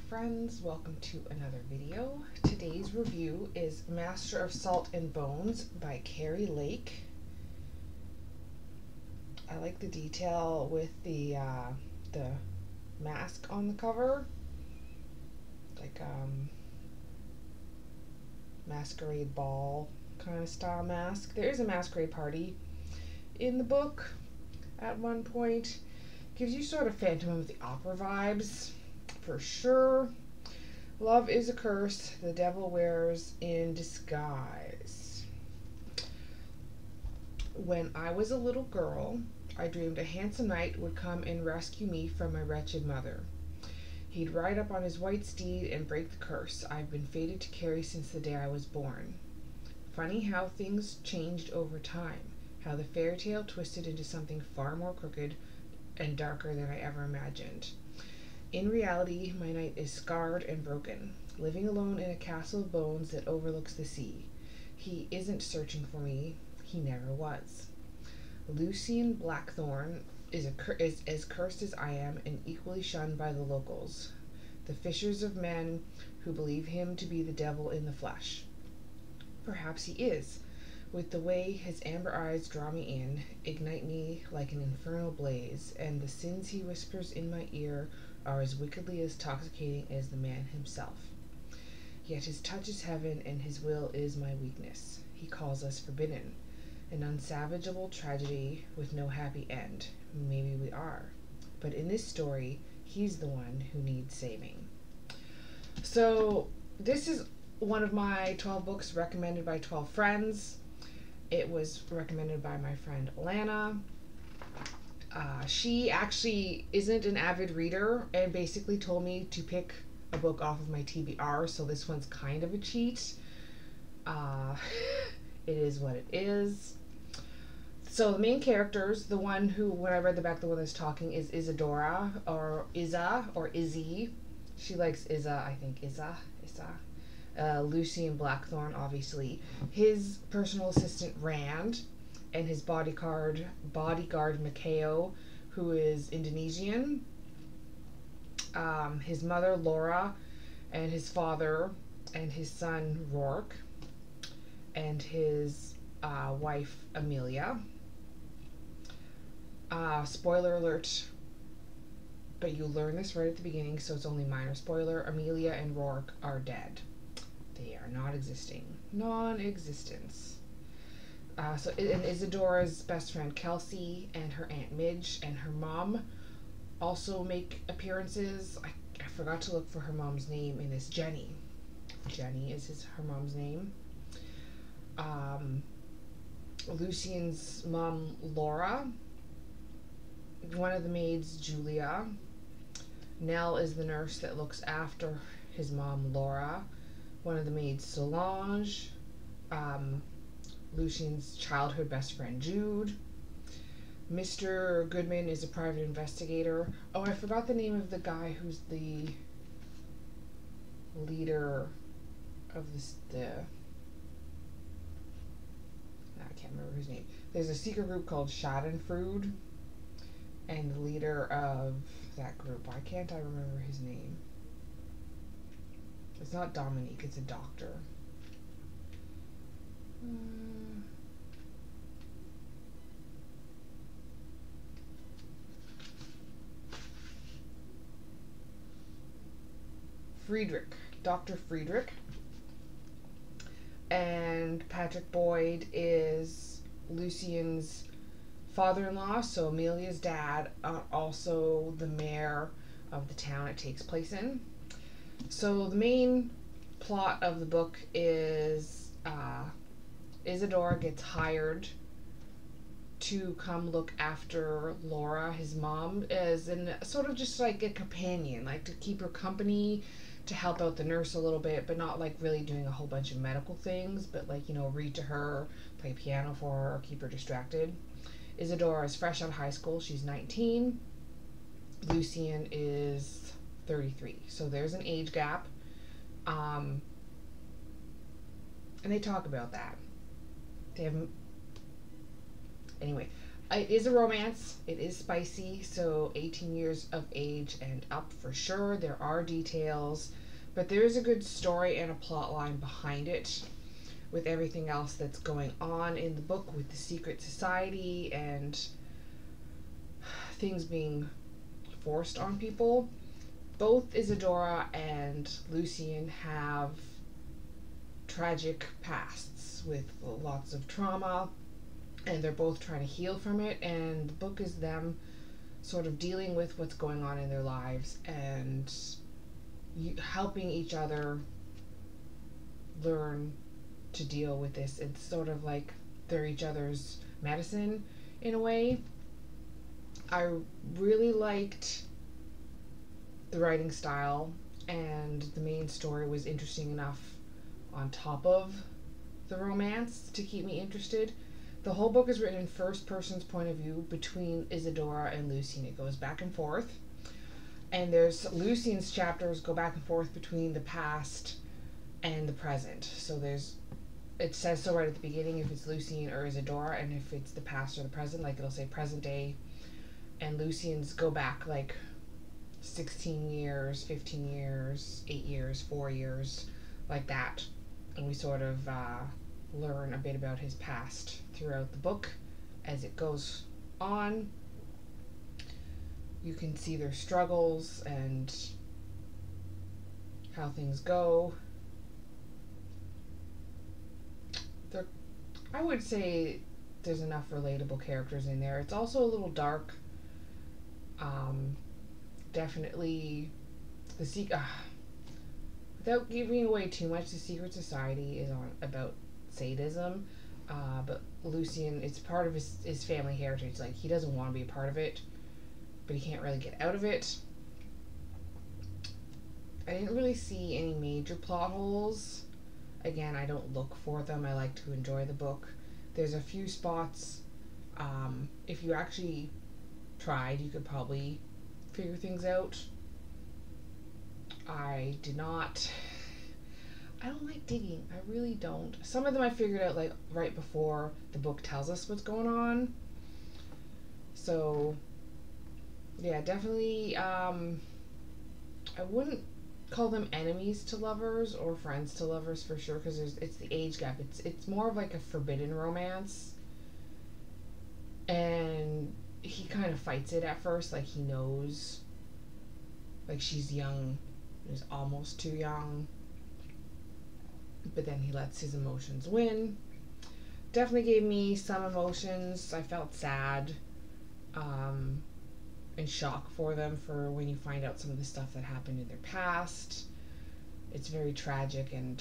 friends, welcome to another video. Today's review is Master of Salt and Bones by Kari Lake. I like the detail with the mask on the cover, like masquerade ball kind of style mask. There is a masquerade party in the book at one point. Gives you sort of Phantom of the Opera vibes, for sure. Love is a curse the devil wears in disguise. When I was a little girl, I dreamed a handsome knight would come and rescue me from my wretched mother. He'd ride up on his white steed and break the curse I've been fated to carry since the day I was born. Funny how things changed over time, how the fairy tale twisted into something far more crooked and darker than I ever imagined. In reality, my knight is scarred and broken, living alone in a castle of bones that overlooks the sea. He isn't searching for me. He never was. Lucien Blackthorn is as cursed as I am and equally shunned by the locals, the fishers of men who believe him to be the devil in the flesh. Perhaps he is, with the way his amber eyes draw me in, ignite me like an infernal blaze, and the sins he whispers in my ear are as wickedly intoxicating as the man himself. Yet his touch is heaven, and his will is my weakness. He calls us forbidden, an unsavageable tragedy with no happy end. Maybe we are. But in this story, he's the one who needs saving. So, this is one of my 12 books recommended by 12 friends. It was recommended by my friend Alana. She actually isn't an avid reader and basically told me to pick a book off of my TBR, so this one's kind of a cheat. It is what it is. So the main characters, the one who, when I read the back, the one that's talking is Isadora, or Izza, or Izzy. She likes Izza, I think. Izza. Lucien Blackthorn, obviously. His personal assistant, Rand, and his bodyguard Makeo, who is Indonesian. His mother, Laura, and his father, and his son, Rourke, and his wife, Amelia. Spoiler alert, but you learn this right at the beginning, so it's only minor spoiler. Amelia and Rourke are dead. They are not existing. Non-existence. And Isadora's best friend Kelsey and her Aunt Midge and her mom also make appearances. I forgot to look for her mom's name in this. Jenny. Jenny is her mom's name. Lucien's mom, Laura. One of the maids, Julia. Nell is the nurse that looks after his mom, Laura. One of the maids, Solange. Lucien's childhood best friend, Jude. Mr. Goodman is a private investigator. Oh, I forgot the name of the guy who's the leader of I can't remember his name. There's a secret group called Schadenfreude, and the leader of that group, why can't I remember his name? It's not Dominique, it's a doctor. Friedrich, Dr. Friedrich. And Patrick Boyd is Lucien's father-in-law, so Amelia's dad, also the mayor of the town it takes place in. So the main plot of the book is Isadora gets hired to come look after Laura, his mom, as in sort of just like a companion, like to keep her company, to help out the nurse a little bit, but not like really doing a whole bunch of medical things, but like, read to her, play piano for her, or keep her distracted. Isadora is fresh out of high school. She's 19. Lucien is 33. So there's an age gap. And they talk about that. Anyway, It is a romance. It is spicy, so 18 years of age and up for sure. There are details, but there is a good story and a plot line behind it with everything else that's going on in the book with the secret society and things being forced on people. Both Isadora and Lucian have tragic pasts with lots of trauma, and they're both trying to heal from it, and the book is them sort of dealing with what's going on in their lives and helping each other learn to deal with this. It's sort of like they're each other's medicine in a way. I really liked the writing style, and the main story was interesting enough on top of the romance to keep me interested. The whole book is written in first person's point of view between Isadora and Lucian. It goes back and forth. And there's Lucian's chapters go back and forth between the past and the present. So it says so right at the beginning if it's Lucian or Isadora, and if it's the past or the present, like it'll say present day. And Lucian's go back like 16 years, 15 years, 8 years, 4 years, like that. And we sort of learn a bit about his past throughout the book as it goes on. You can see their struggles and how things go. I would say there's enough relatable characters in there. It's also a little dark. Definitely without giving away too much, the secret society is on about sadism, but Lucian, it's part of his family heritage. Like, he doesn't want to be a part of it, but he can't really get out of it. I didn't really see any major plot holes. Again, I don't look for them. I like to enjoy the book. There's a few spots, if you actually tried, you could probably figure things out. I did not. I don't like digging. I really don't. Some of them I figured out like right before the book tells us what's going on. So yeah, definitely I wouldn't call them enemies to lovers or friends to lovers for sure, because it's the age gap. It's more of like a forbidden romance. And he kind of fights it at first, like he knows like she's young, is almost too young, but then he lets his emotions win. Definitely gave me some emotions. I felt sad and shock for them for when you find out some of the stuff that happened in their past. It's very tragic and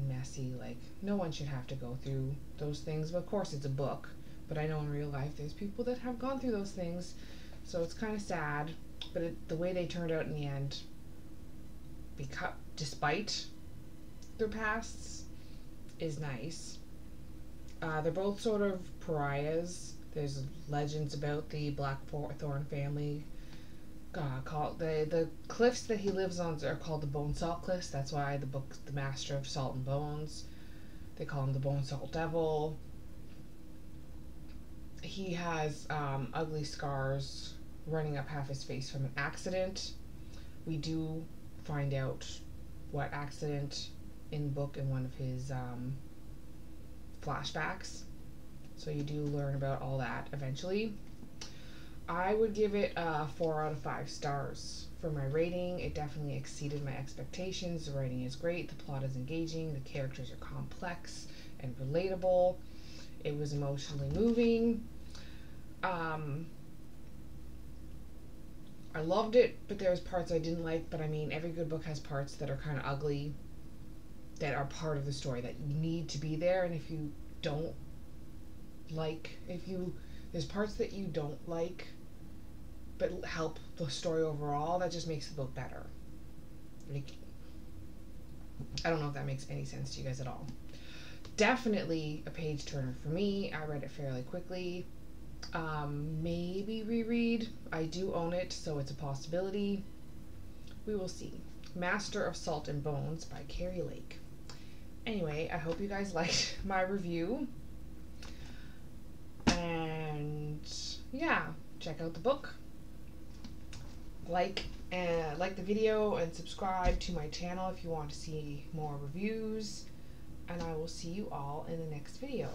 messy. Like, no one should have to go through those things, but of course it's a book. But I know in real life there's people that have gone through those things, so it's kind of sad. But the way they turned out in the end, despite their pasts, is nice. They're both sort of pariahs. There's legends about the Blackthorn family. Called the cliffs that he lives on are called the Bone Salt Cliffs. That's why the book, The Master of Salt and Bones, they call him the Bone Salt Devil. He has ugly scars running up half his face from an accident. We do find out what accident in the book in one of his flashbacks. So you do learn about all that eventually. I would give it 4 out of 5 stars for my rating. It definitely exceeded my expectations. The writing is great. The plot is engaging. The characters are complex and relatable. It was emotionally moving. I loved it, but there's parts I didn't like. But I mean, every good book has parts that are kind of ugly, that are part of the story that need to be there. And if you don't like, there's parts that you don't like but help the story overall, that just makes the book better. Like, I don't know if that makes any sense to you guys at all. Definitely a page turner for me. I read it fairly quickly. Maybe reread. I do own it, so it's a possibility. We will see. Master of Salt and Bones by Kari Lake. Anyway, I hope you guys liked my review. And yeah, check out the book. Like the video and subscribe to my channel if you want to see more reviews. And I will see you all in the next video.